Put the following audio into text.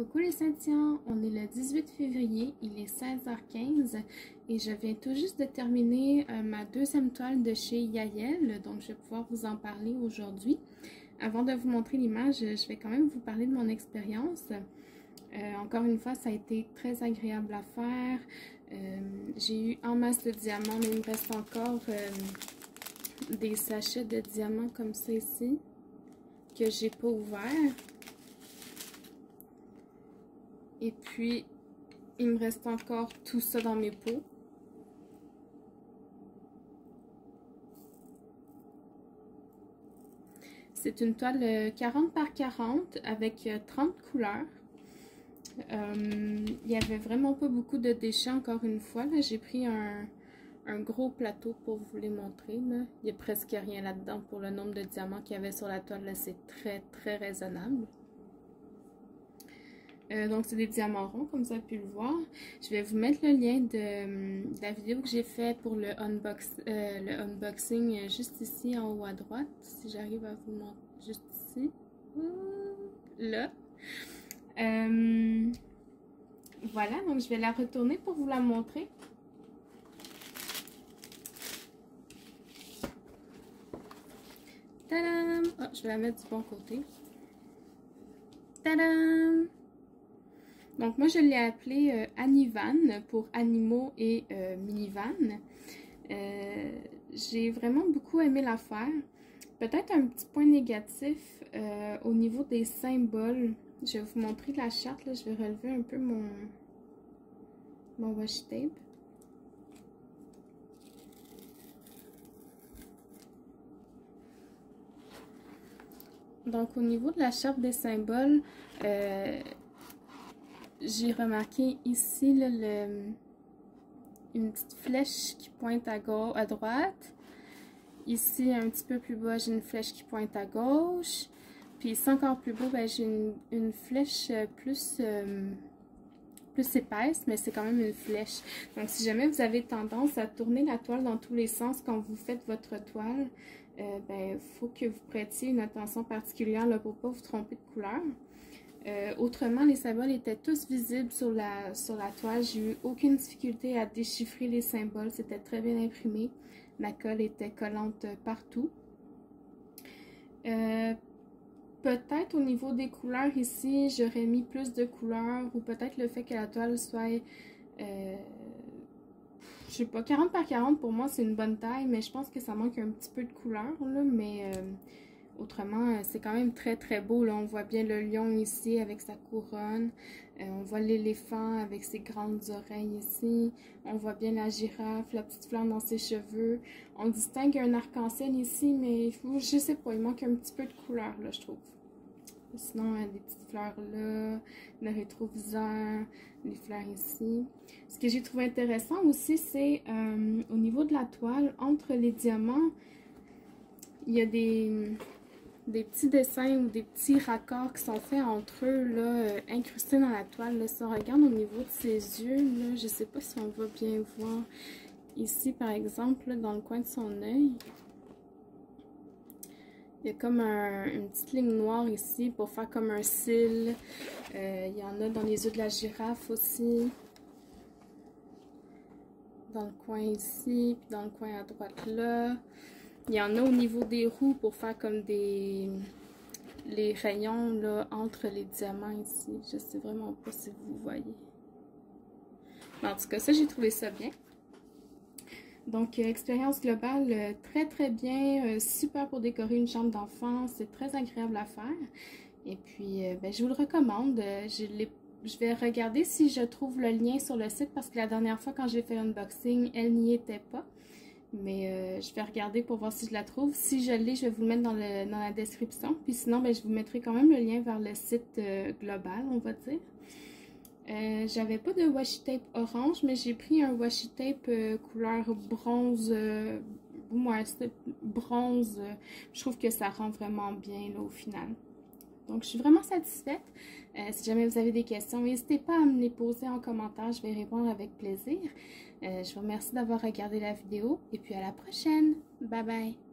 Coucou les Saint-Tiens, on est le 18 février, il est 16h15 et je viens tout juste de terminer ma deuxième toile de chez Yael, donc je vais pouvoir vous en parler aujourd'hui. Avant de vous montrer l'image, je vais quand même vous parler de mon expérience. Encore une fois, ça a été très agréable à faire. J'ai eu en masse de diamants, mais il me reste encore des sachets de diamants comme ça ici que j'ai pas ouvert. Et puis, il me reste encore tout ça dans mes pots. C'est une toile 40 par 40 avec 30 couleurs. Il n'y avait vraiment pas beaucoup de déchets encore une fois. J'ai pris un gros plateau pour vous les montrer. Là. Il n'y a presque rien là-dedans pour le nombre de diamants qu'il y avait sur la toile. C'est très raisonnable. Donc, c'est des diamants ronds, comme vous avez pu le voir. Je vais vous mettre le lien de la vidéo que j'ai fait pour le unboxing juste ici en haut à droite. Si j'arrive à vous montrer juste ici. Là. Voilà, donc je vais la retourner pour vous la montrer. Tadam! Oh, je vais la mettre du bon côté. Tadam! Donc, moi, je l'ai appelé Anivan pour animaux et minivan. J'ai vraiment beaucoup aimé l'affaire. Peut-être un petit point négatif au niveau des symboles. Je vais vous montrer la charte. Là. Je vais relever un peu mon washi tape. Donc, au niveau de la charte des symboles, j'ai remarqué ici là, une petite flèche qui pointe à droite. Ici, un petit peu plus bas, j'ai une flèche qui pointe à gauche. Puis ici, encore plus bas, ben, j'ai une flèche plus épaisse, mais c'est quand même une flèche. Donc, si jamais vous avez tendance à tourner la toile dans tous les sens quand vous faites votre toile, ben, faut que vous prêtiez une attention particulière là, pour ne pas vous tromper de couleur. Autrement, les symboles étaient tous visibles sur la toile. J'ai eu aucune difficulté à déchiffrer les symboles. C'était très bien imprimé. La colle était collante partout. Peut-être au niveau des couleurs ici, j'aurais mis plus de couleurs. Ou peut-être le fait que la toile soit... je sais pas, 40 par 40 pour moi c'est une bonne taille. Mais je pense que ça manque un petit peu de couleur. Là, mais... autrement, c'est quand même très beau. Là. On voit bien le lion ici avec sa couronne. On voit l'éléphant avec ses grandes oreilles ici. On voit bien la girafe, la petite fleur dans ses cheveux. On distingue un arc-en-ciel ici, mais je sais pas, il manque un petit peu de couleur, là, je trouve. Sinon, des petites fleurs là, le rétroviseur, les fleurs ici. Ce que j'ai trouvé intéressant aussi, c'est au niveau de la toile, entre les diamants, il y a des petits dessins ou des petits raccords qui sont faits entre eux, là, incrustés dans la toile. Là. Si on regarde au niveau de ses yeux, là, je sais pas si on va bien voir. Ici, par exemple, là, dans le coin de son œil, il y a comme une petite ligne noire ici pour faire comme un cil. Il y en a dans les yeux de la girafe aussi. Dans le coin ici, puis dans le coin à droite là. Il y en a au niveau des roues pour faire comme les rayons là, entre les diamants ici. Je sais vraiment pas si vous voyez. Mais en tout cas, ça, j'ai trouvé ça bien. Donc, expérience globale, très bien. Super pour décorer une chambre d'enfant. C'est très agréable à faire. Et puis, ben, je vous le recommande. Je vais regarder si je trouve le lien sur le site parce que la dernière fois, quand j'ai fait l'unboxing, elle n'y était pas. Mais je vais regarder pour voir si je la trouve. Si je l'ai, je vais vous le mettre dans la description. Puis sinon, ben, je vous mettrai quand même le lien vers le site global, on va dire. J'avais pas de washi tape orange, mais j'ai pris un washi tape couleur bronze. Bronze. Je trouve que ça rend vraiment bien là, au final. Donc, je suis vraiment satisfaite. Si jamais vous avez des questions, n'hésitez pas à me les poser en commentaire. Je vais répondre avec plaisir. Je vous remercie d'avoir regardé la vidéo et puis à la prochaine. Bye bye!